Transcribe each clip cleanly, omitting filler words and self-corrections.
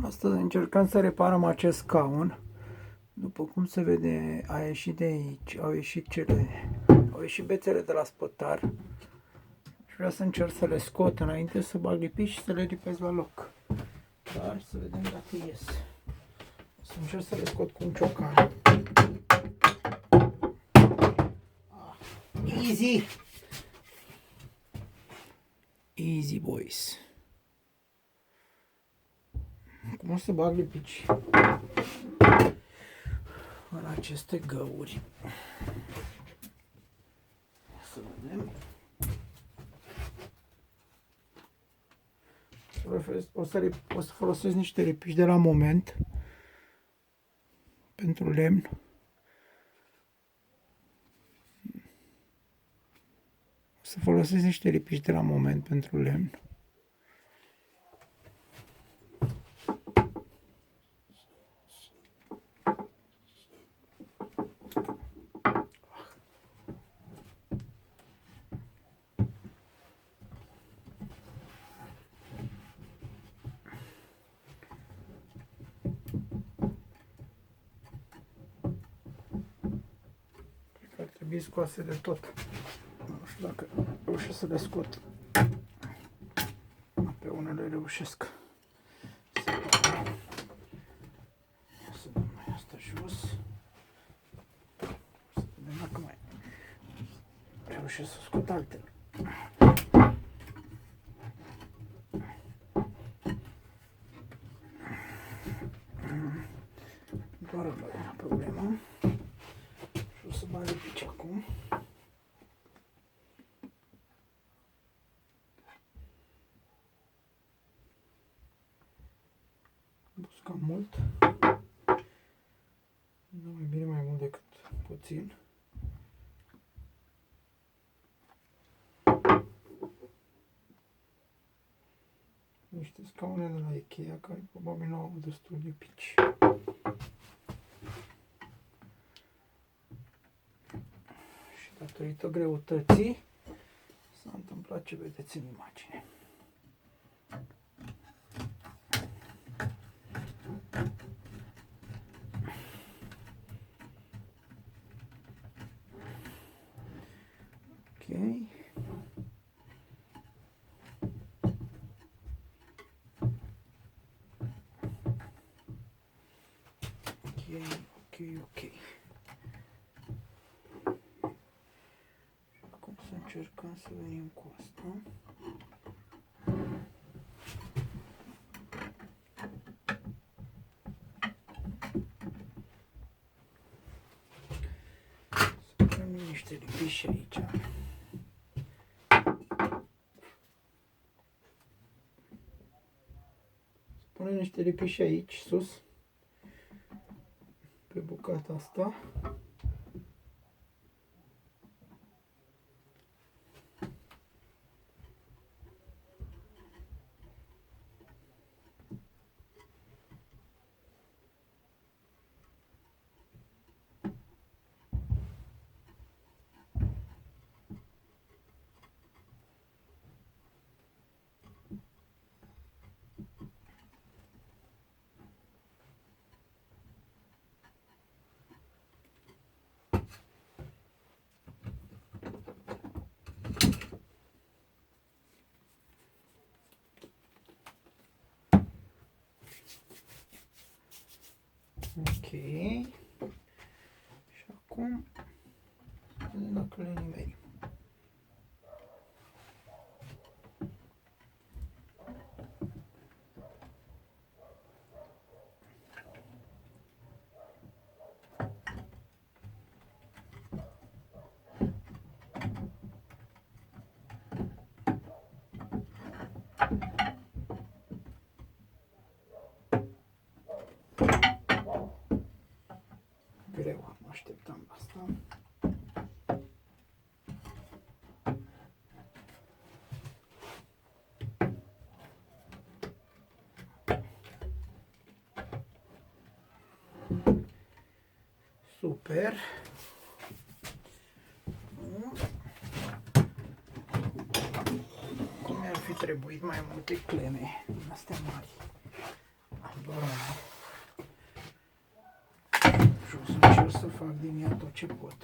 Astăzi încercăm să reparăm acest scaun. După cum se vede, a ieșit de aici, au ieșit bețele de la spătar. Și vreau să încerc să le scot înainte să bag lipici și să le lipesc la loc. Dar să vedem dacă ies. Să încerc să le scot cu un ciocan. Easy! Easy, boys. Cum o să bag lipici în aceste găuri? Să vedem. O să folosesc niște lipici de la moment pentru lemn. O să folosesc niște lipici de la moment pentru lemn. Ar trebui scoase de tot. Nu știu dacă reușesc să le scot. Pe unele reușesc. Să dăm mai asta jos. Să vedem dacă mai reușesc să scot altele. Doar ăla era problema. Și o să bag lipici acum. Am pus cam mult. Nu mai bine mai mult decât puțin. Niște scaune de la Ikea care probabil nu au destul de lipici. Și datorită greutății s-a întâmplat ce vedeți în imagine. Ok. Ok. Acum să încercăm să venim cu asta. Să punem niște lipiși aici. Punem niște lipiși aici, sus, pe bucata asta. Ok. Și acum vedem dacă le nimerim. Greu, mă așteptam la asta. Super. Cum mi-ar fi trebuit mai multe cleme din astea mari. Am doar încerc să fac din ea tot ce pot.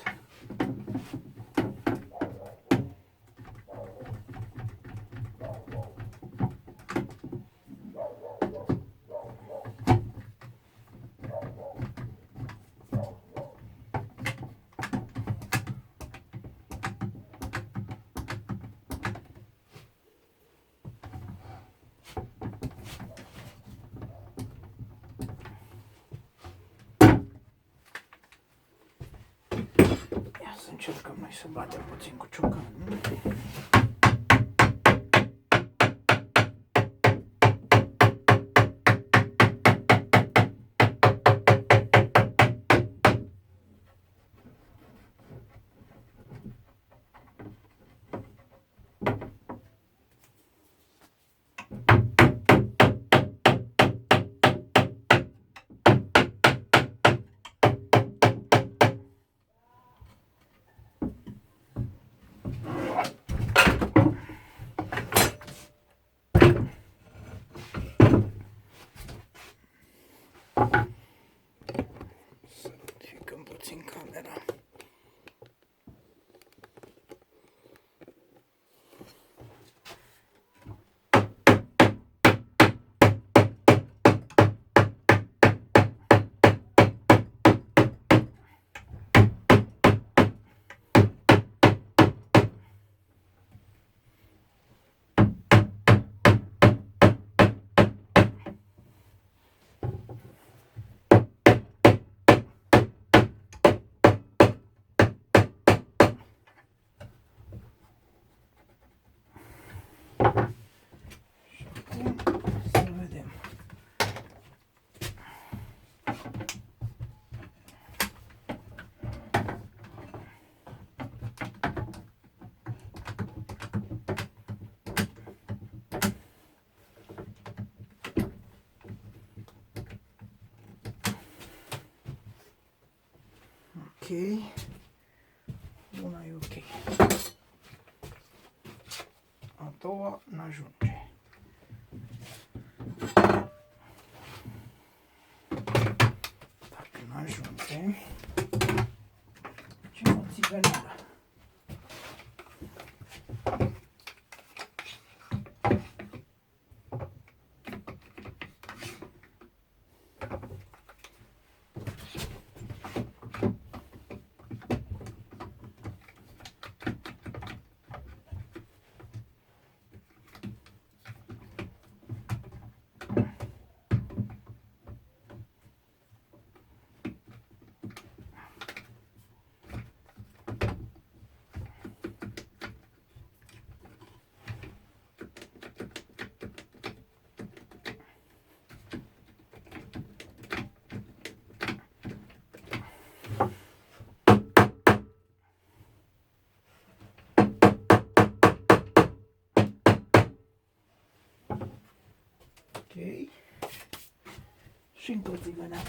Să încercăm noi să batem puțin cu ciocanul. Să modificăm puțin camera. Să vedem. Ok. Una e ok. A doua n-ajunge. Dacă n-ajunge, ce o țigăneală. Ok. Și încă o țigăneală.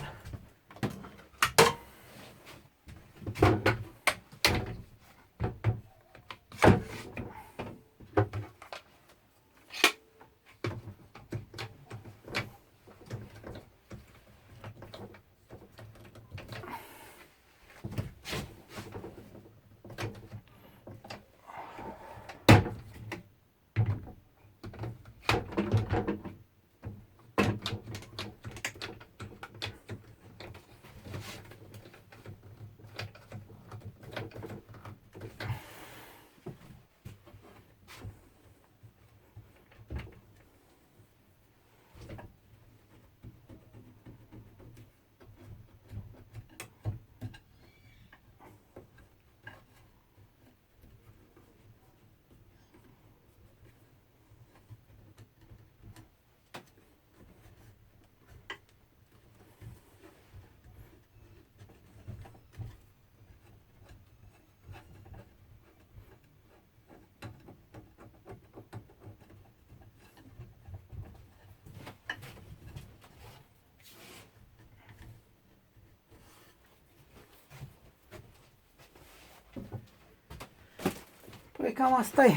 Păi cam asta e.